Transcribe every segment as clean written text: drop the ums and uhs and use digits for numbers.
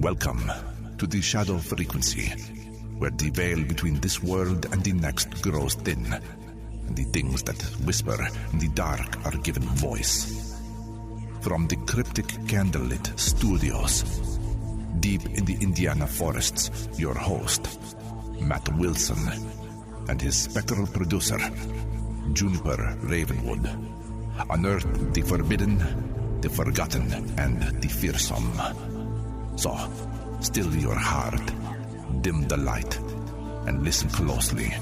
Welcome to the shadow frequency, where the veil between this world and the next grows thin, and the things that whisper in the dark are given voice. From the cryptic candlelit studios, deep in the Indiana forests, your host, Matt Wilson, and his spectral producer, Juniper Ravenwood, unearth the forbidden, the forgotten, and the fearsome. So, still your heart, dim the light, and listen closely.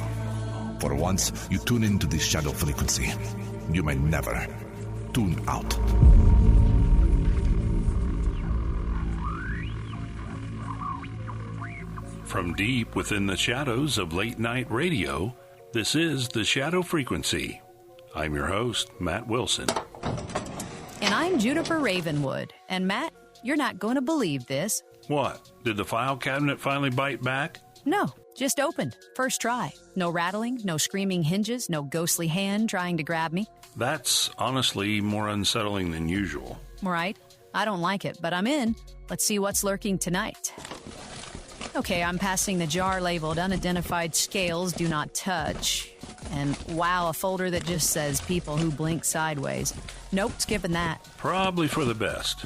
For once you tune into the shadow frequency, you may never tune out. From deep within the shadows of late-night radio, this is the Shadow Frequency. I'm your host, Matt Wilson. And I'm Juniper Ravenwood. And Matt, you're not going to believe this. What? Did the file cabinet finally bite back? No, just opened. First try. No rattling, no screaming hinges, no ghostly hand trying to grab me. That's honestly more unsettling than usual. Right? I don't like it, but I'm in. Let's see what's lurking tonight. Okay, I'm passing the jar labeled unidentified scales do not touch. And wow, a folder that just says people who blink sideways. Nope, skipping that. Probably for the best.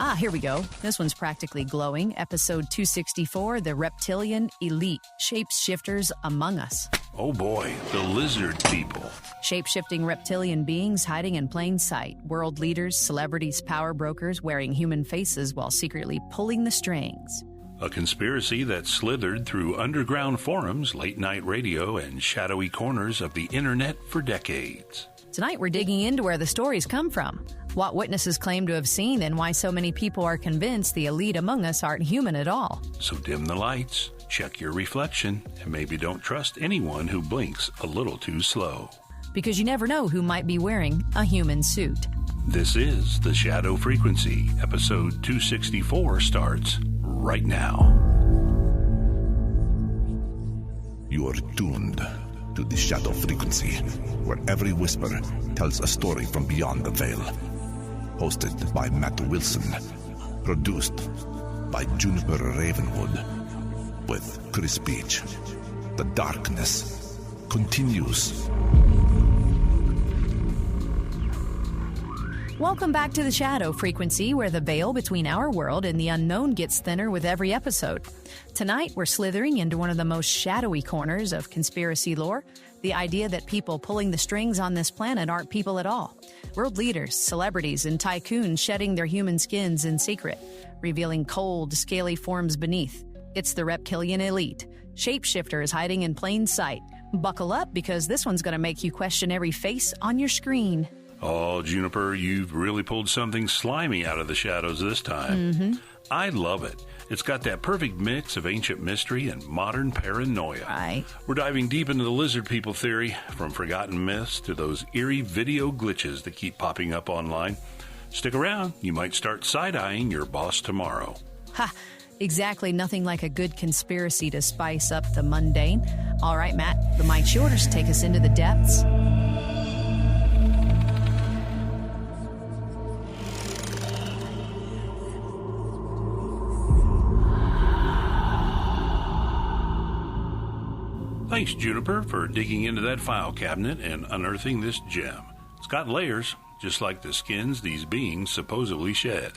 Ah, here we go. This one's practically glowing. Episode 264, The Reptilian Elite, Shapeshifters Among Us. Oh boy, the lizard people. Shape-shifting reptilian beings hiding in plain sight. World leaders, celebrities, power brokers wearing human faces while secretly pulling the strings. A conspiracy that slithered through underground forums, late-night radio, and shadowy corners of the internet for decades. Tonight we're digging into where the stories come from, what witnesses claim to have seen, and why so many people are convinced the elite among us aren't human at all. So dim the lights, check your reflection, and maybe don't trust anyone who blinks a little too slow. Because you never know who might be wearing a human suit. This is the Shadow Frequency. Episode 264 starts right now. You are tuned to the shadow frequency, where every whisper tells a story from beyond the veil. Hosted by Matt Wilson. Produced by Juniper Ravenwood. With Chris Beach. The darkness continues. Welcome back to the Shadow Frequency, where the veil between our world and the unknown gets thinner with every episode. Tonight, we're slithering into one of the most shadowy corners of conspiracy lore, the idea that people pulling the strings on this planet aren't people at all. World leaders, celebrities, and tycoons shedding their human skins in secret, revealing cold, scaly forms beneath. It's the Reptilian Elite. Shapeshifters hiding in plain sight. Buckle up, because this one's going to make you question every face on your screen. Oh, Juniper, you've really pulled something slimy out of the shadows this time. Mm-hmm. I love it. It's got that perfect mix of ancient mystery and modern paranoia. Right. We're diving deep into the lizard people theory, from forgotten myths to those eerie video glitches that keep popping up online. Stick around. You might start side-eyeing your boss tomorrow. Ha! Exactly, nothing like a good conspiracy to spice up the mundane. All right, Matt, the mic's yours. Take us into the depths. Thanks, Juniper, for digging into that file cabinet and unearthing this gem. It's got layers, just like the skins these beings supposedly shed.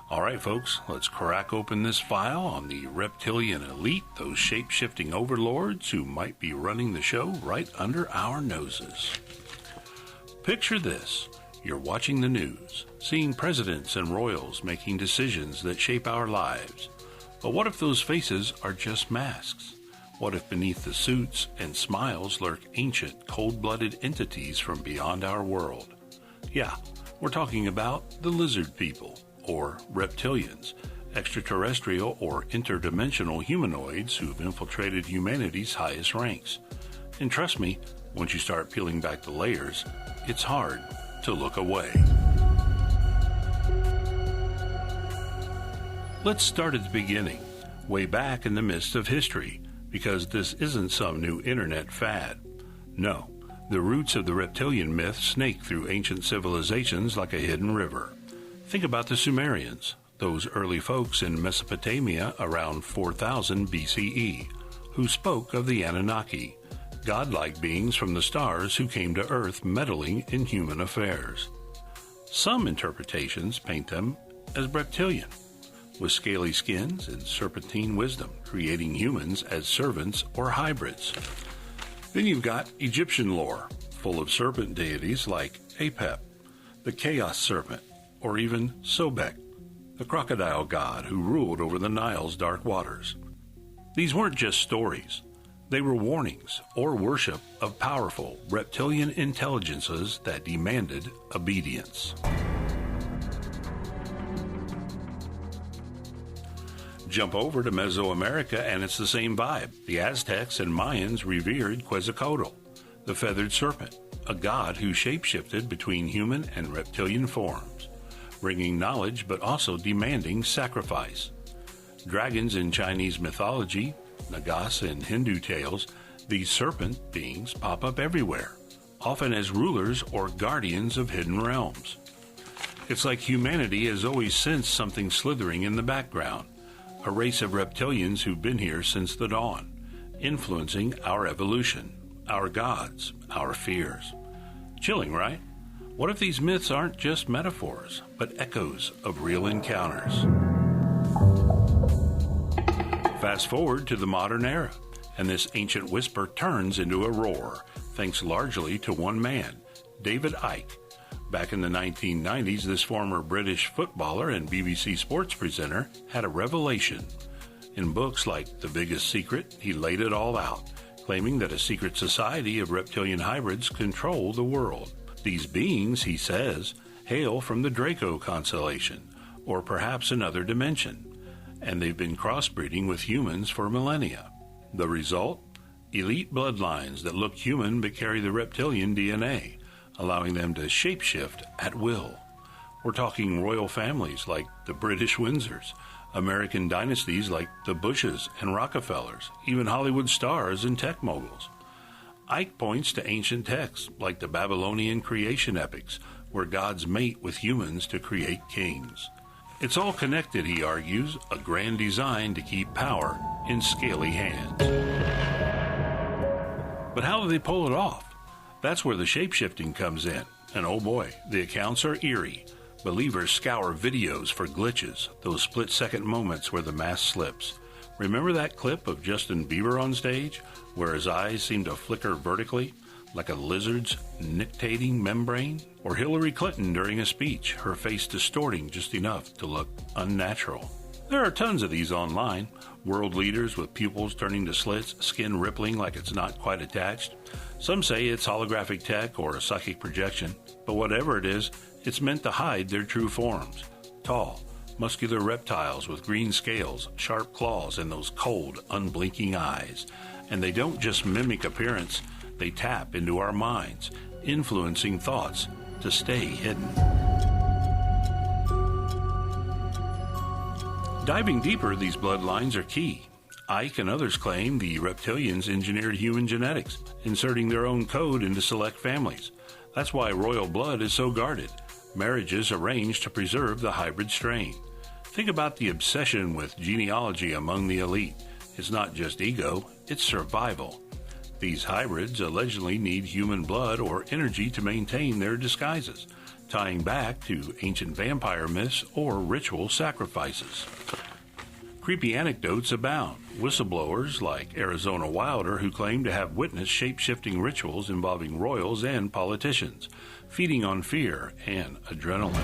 All right, folks, let's crack open this file on the Reptilian Elite, those shape-shifting overlords who might be running the show right under our noses. Picture this. You're watching the news, seeing presidents and royals making decisions that shape our lives. But what if those faces are just masks? What if beneath the suits and smiles lurk ancient, cold-blooded entities from beyond our world? Yeah, we're talking about the lizard people, or reptilians, extraterrestrial or interdimensional humanoids who've infiltrated humanity's highest ranks. And trust me, once you start peeling back the layers, it's hard to look away. Let's start at the beginning, way back in the midst of history, because this isn't some new internet fad. No, the roots of the reptilian myth snake through ancient civilizations like a hidden river. Think about the Sumerians, those early folks in Mesopotamia around 4000 BCE, who spoke of the Anunnaki, godlike beings from the stars who came to Earth meddling in human affairs. Some interpretations paint them as reptilian, with scaly skins and serpentine wisdom, creating humans as servants or hybrids. Then you've got Egyptian lore, full of serpent deities like Apep, the chaos serpent, or even Sobek, the crocodile god who ruled over the Nile's dark waters. These weren't just stories. They were warnings or worship of powerful reptilian intelligences that demanded obedience. Jump over to Mesoamerica and it's the same vibe. The Aztecs and Mayans revered Quetzalcoatl, the feathered serpent, a god who shapeshifted between human and reptilian forms, bringing knowledge but also demanding sacrifice. Dragons in Chinese mythology, Nagas in Hindu tales, these serpent beings pop up everywhere, often as rulers or guardians of hidden realms. It's like humanity has always sensed something slithering in the background, a race of reptilians who've been here since the dawn, influencing our evolution, our gods, our fears. Chilling, right? What if these myths aren't just metaphors, but echoes of real encounters? Fast forward to the modern era, and this ancient whisper turns into a roar, thanks largely to one man, David Icke. Back in the 1990s, this former British footballer and BBC sports presenter had a revelation. In books like The Biggest Secret, he laid it all out, claiming that a secret society of reptilian hybrids control the world. These beings, he says, hail from the Draco constellation, or perhaps another dimension, and they've been crossbreeding with humans for millennia. The result? Elite bloodlines that look human but carry the reptilian DNA, allowing them to shapeshift at will. We're talking royal families like the British Windsors, American dynasties like the Bushes and Rockefellers, even Hollywood stars and tech moguls. Icke points to ancient texts like the Babylonian creation epics, where gods mate with humans to create kings. It's all connected, he argues, a grand design to keep power in scaly hands. But how do they pull it off? That's where the shapeshifting comes in. And oh boy, the accounts are eerie. Believers scour videos for glitches, those split-second moments where the mask slips. Remember that clip of Justin Bieber on stage, where his eyes seem to flicker vertically, like a lizard's nictating membrane? Or Hillary Clinton during a speech, her face distorting just enough to look unnatural. There are tons of these online. World leaders with pupils turning to slits, skin rippling like it's not quite attached. Some say it's holographic tech or a psychic projection, but whatever it is, it's meant to hide their true forms. Tall, muscular reptiles with green scales, sharp claws, and those cold, unblinking eyes. And they don't just mimic appearance, they tap into our minds, influencing thoughts to stay hidden. Diving deeper, these bloodlines are key. Icke and others claim the reptilians engineered human genetics, inserting their own code into select families. That's why royal blood is so guarded. Marriages arranged to preserve the hybrid strain. Think about the obsession with genealogy among the elite. It's not just ego, it's survival. These hybrids allegedly need human blood or energy to maintain their disguises, tying back to ancient vampire myths or ritual sacrifices. Creepy anecdotes abound. Whistleblowers like Arizona Wilder, who claim to have witnessed shape-shifting rituals involving royals and politicians, feeding on fear and adrenaline.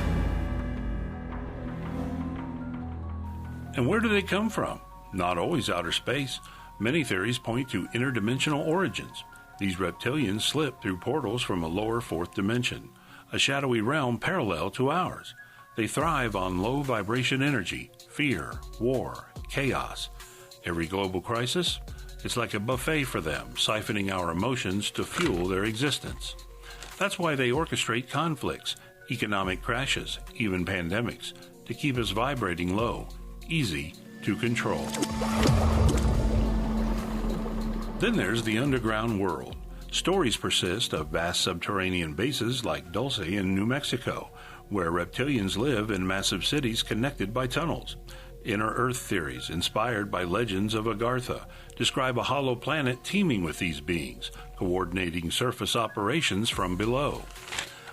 And where do they come from? Not always outer space. Many theories point to interdimensional origins. These reptilians slip through portals from a lower fourth dimension, a shadowy realm parallel to ours. They thrive on low vibration energy, fear, war, chaos. Every global crisis, it's like a buffet for them, siphoning our emotions to fuel their existence. That's why they orchestrate conflicts, economic crashes, even pandemics, to keep us vibrating low, easy to control. Then there's the underground world. Stories persist of vast subterranean bases like Dulce in New Mexico, where reptilians live in massive cities connected by tunnels. Inner Earth theories, inspired by legends of Agartha, describe a hollow planet teeming with these beings, coordinating surface operations from below.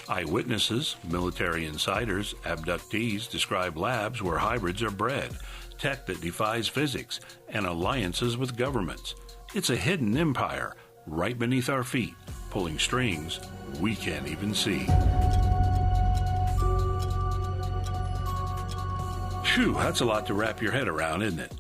Eyewitnesses, military insiders, abductees describe labs where hybrids are bred, tech that defies physics, and alliances with governments. It's a hidden empire right beneath our feet, pulling strings we can't even see. Phew, that's a lot to wrap your head around, isn't it?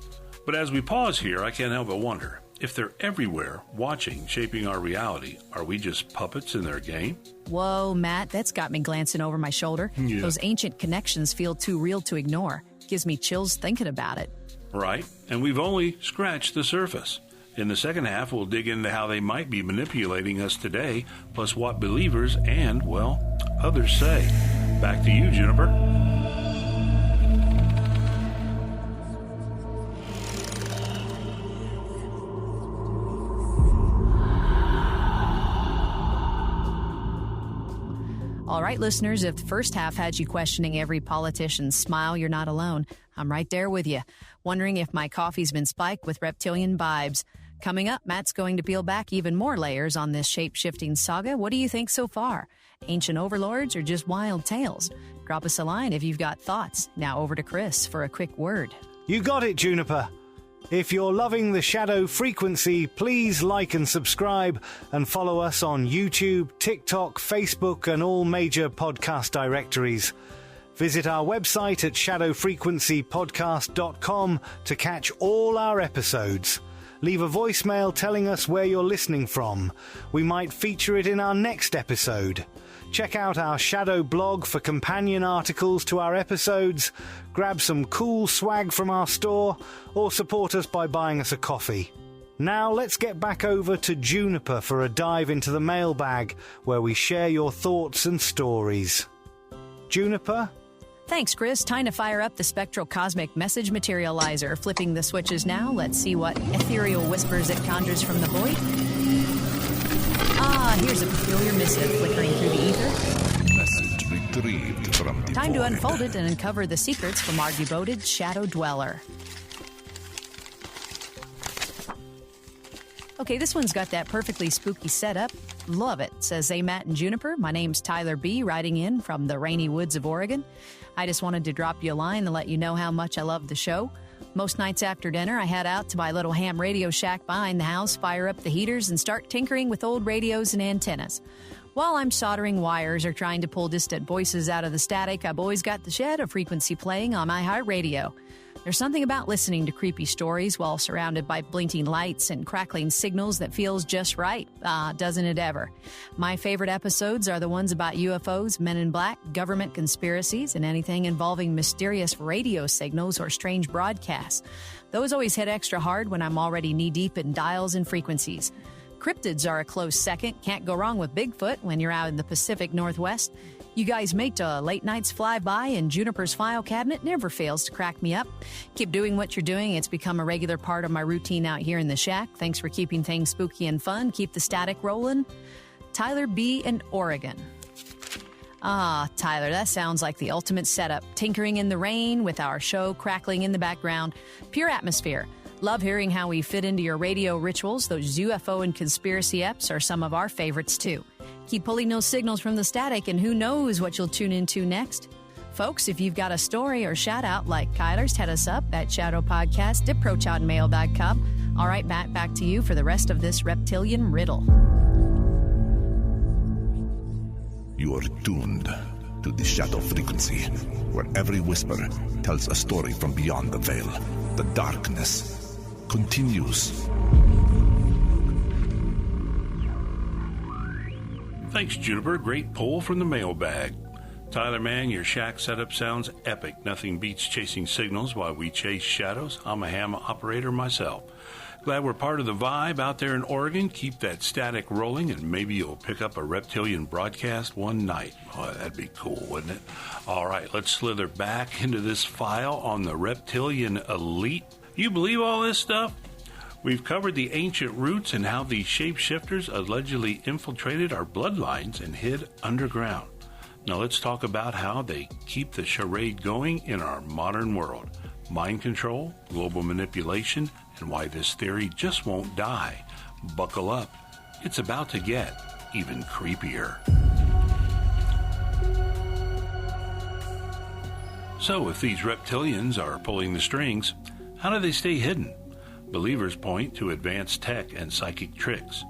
But as we pause here, I can't help but wonder, if they're everywhere, watching, shaping our reality, are we just puppets in their game? Whoa, Matt, that's got me glancing over my shoulder. Yeah. Those ancient connections feel too real to ignore. Gives me chills thinking about it. Right, and we've only scratched the surface. In the second half, we'll dig into how they might be manipulating us today, plus what believers and, well, others say. Back to you, Juniper. All right, listeners, if the first half had you questioning every politician's smile, you're not alone. I'm right there with you, wondering if my coffee's been spiked with reptilian vibes. Coming up, Matt's going to peel back even more layers on this shape-shifting saga. What do you think so far? Ancient overlords or just wild tales? Drop us a line if you've got thoughts. Now over to Chris for a quick word. You got it, Juniper. If you're loving the Shadow Frequency, please like and subscribe and follow us on YouTube, TikTok, Facebook, and all major podcast directories. Visit our website at shadowfrequencypodcast.com to catch all our episodes. Leave a voicemail telling us where you're listening from. We might feature it in our next episode. Check out our Shadow blog for companion articles to our episodes, grab some cool swag from our store, or support us by buying us a coffee. Now let's get back over to Juniper for a dive into the mailbag, where we share your thoughts and stories. Juniper? Thanks, Chris. Time to fire up the spectral cosmic message materializer. Flipping the switches now. Let's see what ethereal whispers it conjures from the void. Here's a peculiar missive flickering through the ether. Message retrieved from the Time to void. unfold it and uncover the secrets from our devoted shadow dweller. Okay, this one's got that perfectly spooky setup. Love it, says Matt and Juniper. My name's Tyler B., writing in from the rainy woods of Oregon. I just wanted to drop you a line to let you know how much I love the show. Most nights after dinner, I head out to my little ham radio shack behind the house, fire up the heaters, and start tinkering with old radios and antennas. While I'm soldering wires or trying to pull distant voices out of the static, I've always got the Shadow Frequency playing on my heart radio. There's something about listening to creepy stories while surrounded by blinking lights and crackling signals that feels just right. Doesn't it ever? My favorite episodes are the ones about UFOs, men in black, government conspiracies, and anything involving mysterious radio signals or strange broadcasts. Those always hit extra hard when I'm already knee-deep in dials and frequencies. Cryptids are a close second. Can't go wrong with Bigfoot when you're out in the Pacific Northwest. You guys make late nights fly by, and Juniper's file cabinet never fails to crack me up. Keep doing what you're doing. It's become a regular part of my routine out here in the shack. Thanks for keeping things spooky and fun. Keep the static rolling. Tyler B. in Oregon. Tyler, that sounds like the ultimate setup. Tinkering in the rain with our show crackling in the background. Pure atmosphere. Love hearing how we fit into your radio rituals. Those UFO and conspiracy eps are some of our favorites, too. Keep pulling those signals from the static, and who knows what you'll tune into next. Folks, if you've got a story or shout-out like Kyler's, hit us up at shadowpodcast@approachoutmail.com. All right, Matt, back to you for the rest of this reptilian riddle. You are tuned to the Shadow Frequency, where every whisper tells a story from beyond the veil. The darkness continues. Thanks, Juniper. Great pull from the mailbag. Tyler, man, your shack setup sounds epic. Nothing beats chasing signals while we chase shadows. I'm a ham operator myself. Glad we're part of the vibe out there in Oregon. Keep that static rolling, and maybe you'll pick up a reptilian broadcast one night. Oh, that'd be cool, wouldn't it? All right, let's slither back into this file on the reptilian elite. You believe all this stuff? We've covered the ancient roots and how the shapeshifters allegedly infiltrated our bloodlines and hid underground. Now let's talk about how they keep the charade going in our modern world. Mind control, global manipulation, and why this theory just won't die. Buckle up. It's about to get even creepier. So if these reptilians are pulling the strings, how do they stay hidden? Believers point to advanced tech and psychic tricks.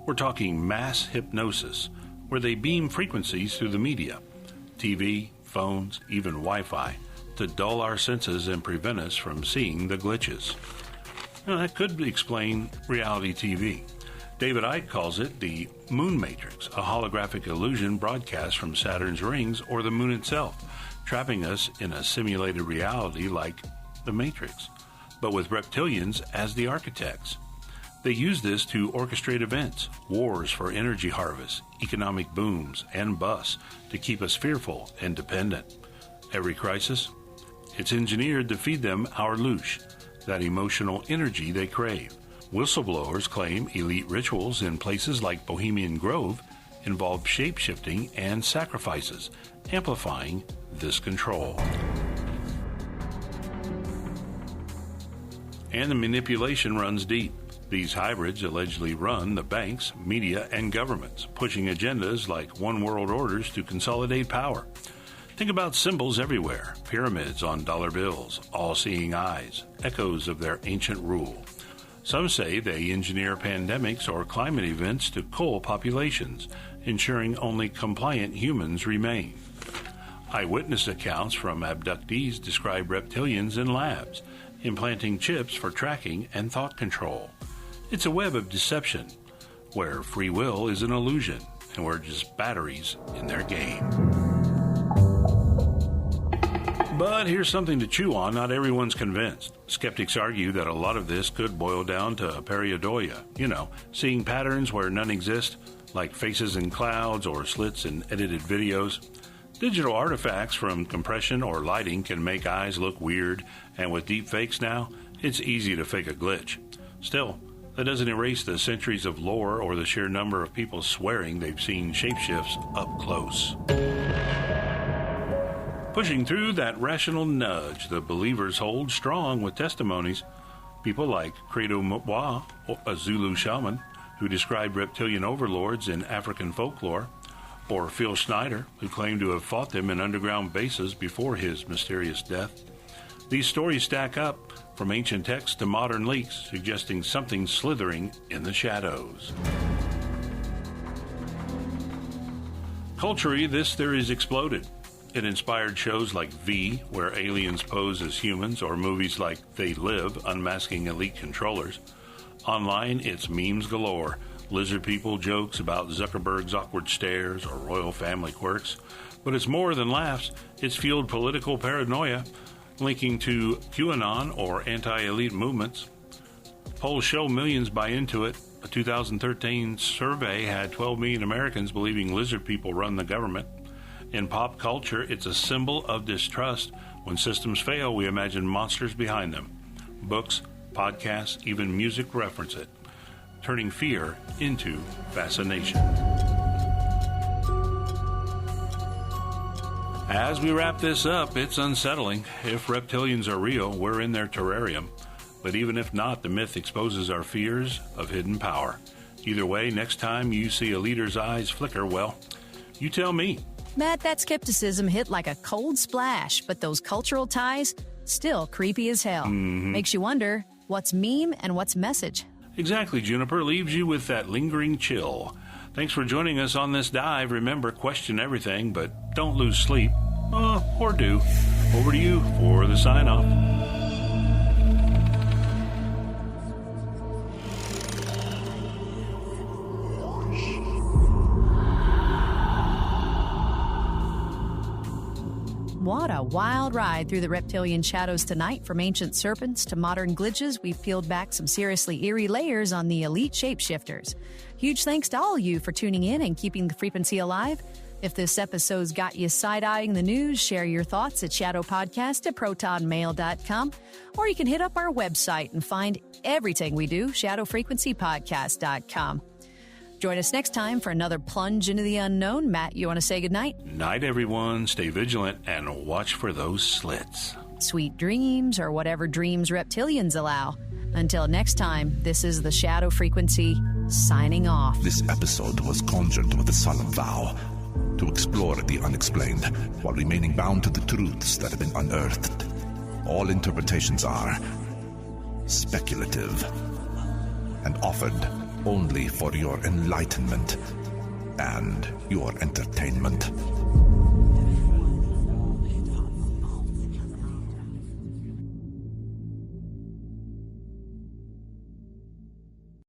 We're talking mass hypnosis, where they beam frequencies through the media, TV, phones, even Wi-Fi, to dull our senses and prevent us from seeing the glitches. Now, that could explain reality TV. David Icke calls it the moon matrix, a holographic illusion broadcast from Saturn's rings or the moon itself, trapping us in a simulated reality like the Matrix, but with reptilians as the architects. They use this to orchestrate events, wars for energy harvest, economic booms, and busts to keep us fearful and dependent. Every crisis, it's engineered to feed them our louche, that emotional energy they crave. Whistleblowers claim elite rituals in places like Bohemian Grove involve shapeshifting and sacrifices, amplifying this control. And the manipulation runs deep. These hybrids allegedly run the banks, media, and governments, pushing agendas like one world orders to consolidate power. Think about symbols everywhere, pyramids on dollar bills, all-seeing eyes, echoes of their ancient rule. Some say they engineer pandemics or climate events to cull populations, ensuring only compliant humans remain. Eyewitness accounts from abductees describe reptilians in labs, implanting chips for tracking and thought control. It's a web of deception, where free will is an illusion, and we're just batteries in their game. But here's something to chew on. Not everyone's convinced. Skeptics argue that a lot of this could boil down to pareidolia. Seeing patterns where none exist, like faces in clouds or slits in edited videos. Digital artifacts from compression or lighting can make eyes look weird, and with deep fakes now, it's easy to fake a glitch. Still, that doesn't erase the centuries of lore or the sheer number of people swearing they've seen shapeshifts up close. Pushing through that rational nudge, the believers hold strong with testimonies. People like Credo Mwa, a Zulu shaman, who described reptilian overlords in African folklore, or Phil Schneider, who claimed to have fought them in underground bases before his mysterious death. These stories stack up, from ancient texts to modern leaks, suggesting something slithering in the shadows. Culturally, this theory's exploded. It inspired shows like V, where aliens pose as humans, or movies like They Live, unmasking elite controllers. Online, it's memes galore. Lizard people jokes about Zuckerberg's awkward stares or royal family quirks. But it's more than laughs. It's fueled political paranoia, linking to QAnon or anti-elite movements. Polls show millions buy into it. A 2013 survey had 12 million Americans believing lizard people run the government. In pop culture, it's a symbol of distrust. When systems fail, we imagine monsters behind them. Books, podcasts, even music reference it, turning fear into fascination. As we wrap this up, it's unsettling. If reptilians are real, we're in their terrarium. But even if not, the myth exposes our fears of hidden power. Either way, next time you see a leader's eyes flicker, well, you tell me. Matt, that skepticism hit like a cold splash, but those cultural ties, still creepy as hell. Makes you wonder, what's meme and what's message? Exactly, Juniper. Leaves you with that lingering chill. Thanks for joining us on this dive. Remember, question everything, but don't lose sleep. Or do. Over to you for the sign-off. What a wild ride through the reptilian shadows tonight. From ancient serpents to modern glitches, we've peeled back some seriously eerie layers on the elite shapeshifters. Huge thanks to all of you for tuning in and keeping the frequency alive. If this episode's got you side-eyeing the news, share your thoughts at shadowpodcast@protonmail.com, or you can hit up our website and find everything we do, shadowfrequencypodcast.com. Join us next time for another plunge into the unknown. Matt, you want to say goodnight? Night, everyone. Stay vigilant and watch for those slits. Sweet dreams, or whatever dreams reptilians allow. Until next time, this is the Shadow Frequency, signing off. This episode was conjured with a solemn vow to explore the unexplained while remaining bound to the truths that have been unearthed. All interpretations are speculative and offered only for your enlightenment and your entertainment.